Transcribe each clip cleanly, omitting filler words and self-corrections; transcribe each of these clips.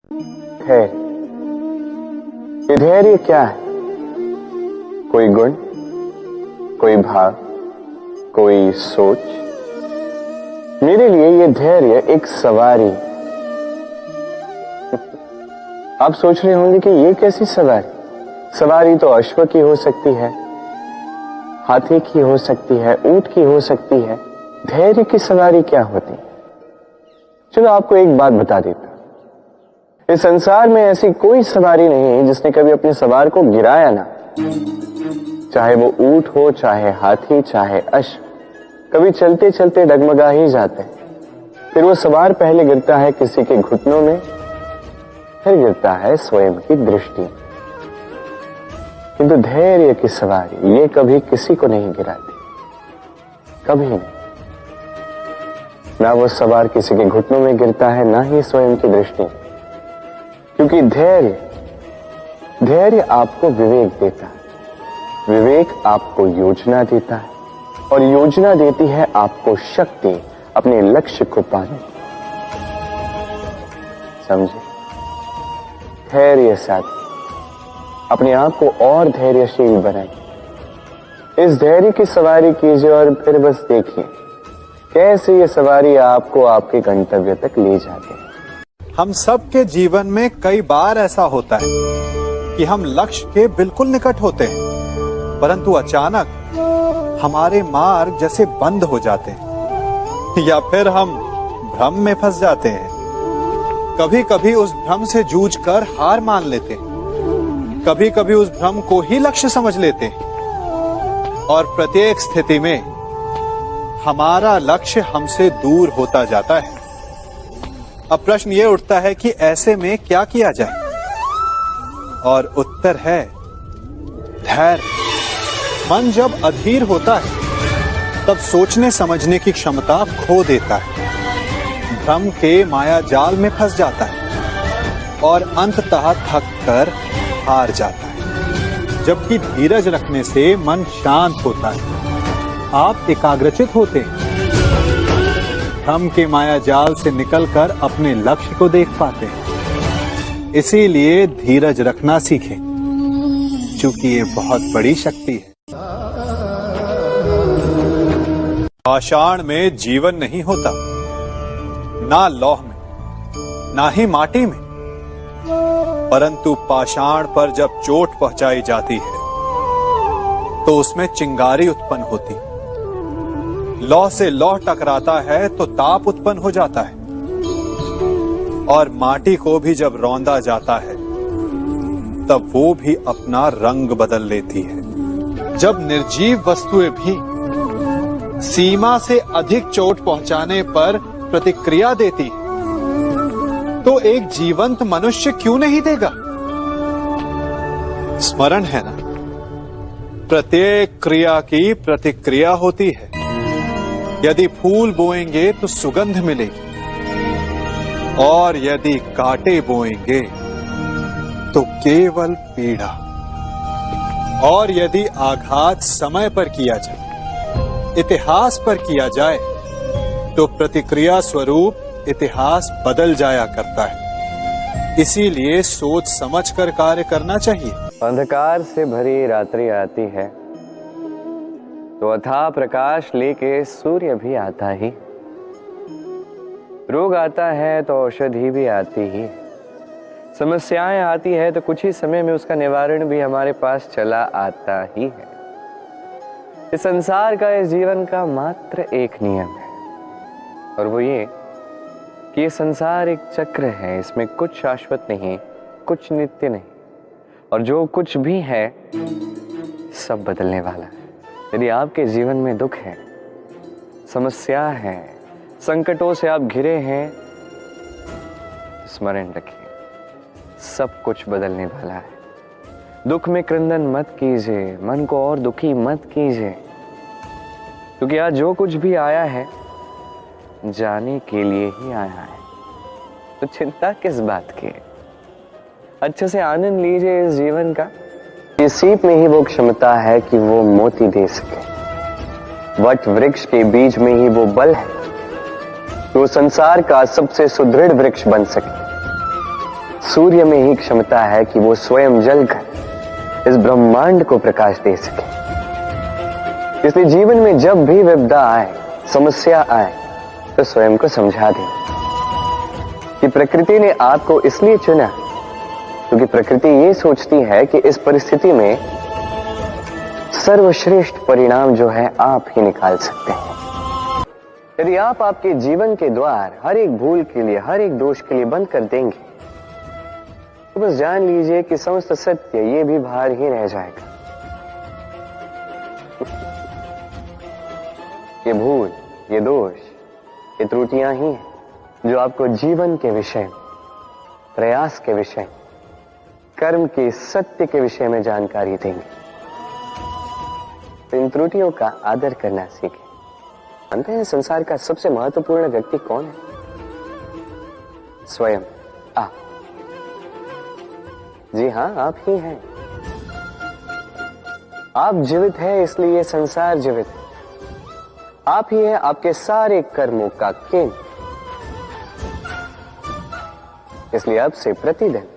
है ये धैर्य क्या है? कोई गुण, कोई भाव, कोई सोच? मेरे लिए ये धैर्य एक सवारी। आप सोच रहे होंगे कि ये कैसी सवारी? सवारी तो अश्व की हो सकती है, हाथी की हो सकती है, ऊंट की हो सकती है। धैर्य की सवारी क्या होती है? चलो आपको एक बात बता देता हूं। इस संसार में ऐसी कोई सवारी नहीं जिसने कभी अपने सवार को गिराया ना। चाहे वो ऊंट हो, चाहे हाथी, चाहे अश्व, कभी चलते चलते डगमगा ही जाते हैं। फिर वो सवार पहले गिरता है किसी के घुटनों में, फिर गिरता है स्वयं की दृष्टि में। किंतु धैर्य की सवारी ये कभी किसी को नहीं गिराती, कभी नहीं। ना वो सवार किसी के घुटनों में गिरता है, ना ही स्वयं की दृष्टि में। क्योंकि धैर्य आपको विवेक देता है, विवेक आपको योजना देता है, और योजना देती है आपको शक्ति अपने लक्ष्य को पाने की। समझे? धैर्य साथ अपने आप को और धैर्यशील बनाइए। इस धैर्य की सवारी कीजिए और फिर बस देखिए कैसे ये सवारी आपको आपके गंतव्य तक ले जाती है। हम सबके जीवन में कई बार ऐसा होता है कि हम लक्ष्य के बिल्कुल निकट होते हैं, परंतु अचानक हमारे मार्ग जैसे बंद हो जाते हैं या फिर हम भ्रम में फंस जाते हैं। कभी कभी उस भ्रम से जूझकर हार मान लेते हैं, कभी कभी उस भ्रम को ही लक्ष्य समझ लेते हैं, और प्रत्येक स्थिति में हमारा लक्ष्य हमसे दूर होता जाता है। अब प्रश्न ये उठता है कि ऐसे में क्या किया जाए, और उत्तर है धैर्य। मन जब अधीर होता है तब सोचने समझने की क्षमता खो देता है, भ्रम के माया जाल में फंस जाता है और अंततः थक कर हार जाता है। जबकि धीरज रखने से मन शांत होता है, आप एकाग्रचित होते हैं, भ्रम के माया जाल से निकलकर अपने लक्ष्य को देख पाते हैं। इसीलिए धीरज रखना सीखें, क्योंकि ये बहुत बड़ी शक्ति है। पाषाण में जीवन नहीं होता, ना लौह में, ना ही माटी में, परंतु पाषाण पर जब चोट पहुंचाई जाती है तो उसमें चिंगारी उत्पन्न होती। लौह से लौह टकराता है तो ताप उत्पन्न हो जाता है, और माटी को भी जब रौंदा जाता है तब वो भी अपना रंग बदल लेती है। जब निर्जीव वस्तुएं भी सीमा से अधिक चोट पहुंचाने पर प्रतिक्रिया देती है, तो एक जीवंत मनुष्य क्यों नहीं देगा? स्मरण है ना, प्रत्येक क्रिया की प्रतिक्रिया होती है। यदि फूल बोएंगे तो सुगंध मिलेगी, और यदि कांटे बोएंगे तो केवल पीड़ा। और यदि आघात समय पर किया जाए, इतिहास पर किया जाए, तो प्रतिक्रिया स्वरूप इतिहास बदल जाया करता है। इसीलिए सोच समझकर कार्य करना चाहिए। अंधकार से भरी रात्रि आती है तो अथाह प्रकाश लेके सूर्य भी आता ही। रोग आता है तो औषधि भी आती ही। समस्याएं आती है तो कुछ ही समय में उसका निवारण भी हमारे पास चला आता ही है। इस संसार का, इस जीवन का मात्र एक नियम है, और वो ये कि ये संसार एक चक्र है। इसमें कुछ शाश्वत नहीं, कुछ नित्य नहीं, और जो कुछ भी है सब बदलने वाला है। यदि आपके जीवन में दुख है, समस्या है, संकटों से आप घिरे हैं, स्मरण रखिए सब कुछ बदलने वाला है। दुख में क्रंदन मत कीजिए, मन को और दुखी मत कीजिए, क्योंकि आज जो कुछ भी आया है जाने के लिए ही आया है। तो चिंता किस बात की? अच्छे से आनंद लीजिए इस जीवन का। इस सीप में ही वो क्षमता है कि वो मोती दे सके। वट वृक्ष के बीज में ही वो बल है कि वो संसार का सबसे सुदृढ़ वृक्ष बन सके। सूर्य में ही क्षमता है कि वो स्वयं जलकर इस ब्रह्मांड को प्रकाश दे सके। इसलिए जीवन में जब भी विपदा आए, समस्या आए, तो स्वयं को समझा दें कि प्रकृति ने आपको इसलिए चुना क्योंकि प्रकृति ये सोचती है कि इस परिस्थिति में सर्वश्रेष्ठ परिणाम जो है आप ही निकाल सकते हैं। यदि आप आपके जीवन के द्वार हर एक भूल के लिए, हर एक दोष के लिए बंद कर देंगे, तो बस जान लीजिए कि समस्त सत्य ये भी बाहर ही रह जाएगा। ये भूल, ये दोष, ये त्रुटियां ही हैं जो आपको जीवन के विषय में, प्रयास के विषय में, कर्म के सत्य के विषय में जानकारी देंगे। तो इन त्रुटियों का आदर करना सीखें। जानते हैं संसार का सबसे महत्वपूर्ण व्यक्ति कौन है? स्वयं आप। जी हां, आप ही हैं। आप जीवित हैं, इसलिए ये संसार जीवित है। आप ही हैं आपके सारे कर्मों का केंद्र। इसलिए अब से प्रतिदिन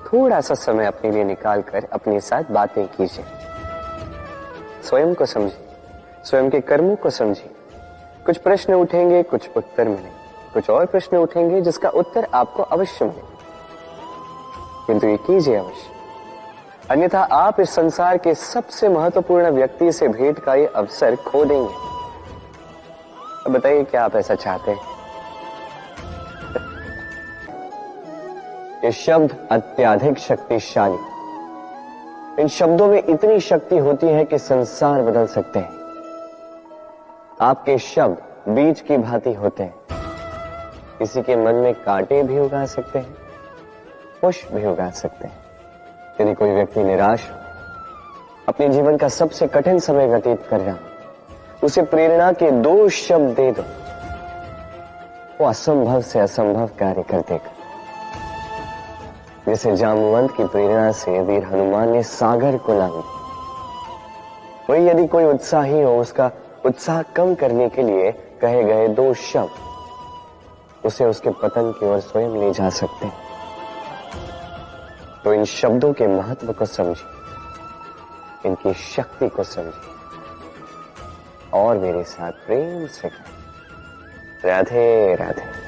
थोड़ा सा समय अपने लिए निकालकर अपने साथ बातें कीजिए। स्वयं को समझिए, स्वयं के कर्मों को समझिए। कुछ प्रश्न उठेंगे, कुछ उत्तर मिलेंगे, कुछ और प्रश्न उठेंगे जिसका उत्तर आपको अवश्य मिलेगा, किंतु ये कीजिए अवश्य, अन्यथा आप इस संसार के सबसे महत्वपूर्ण व्यक्ति से भेंट का ये अवसर खो देंगे। अब बताइए, क्या आप ऐसा चाहते हैं? ये शब्द अत्यधिक शक्तिशाली। इन शब्दों में इतनी शक्ति होती है कि संसार बदल सकते हैं। आपके शब्द बीज की भांति होते हैं। किसी के मन में कांटे भी उगा सकते हैं, पुष्प भी उगा सकते हैं। यदि कोई व्यक्ति निराश हो, अपने जीवन का सबसे कठिन समय व्यतीत कर रहा हो, उसे प्रेरणा के 2 शब्द दे दो, वो असंभव से असंभव कार्य कर देगा। जैसे जामवंत की प्रेरणा से वीर हनुमान ने सागर को लांघा, वही यदि कोई उत्साही हो, उसका उत्साह कम करने के लिए कहे गए 2 शब्द उसे उसके पतन की ओर स्वयं ले जा सकते हैं। तो इन शब्दों के महत्व को समझिए, इनकी शक्ति को समझिए और मेरे साथ प्रेम से कहें, राधे राधे।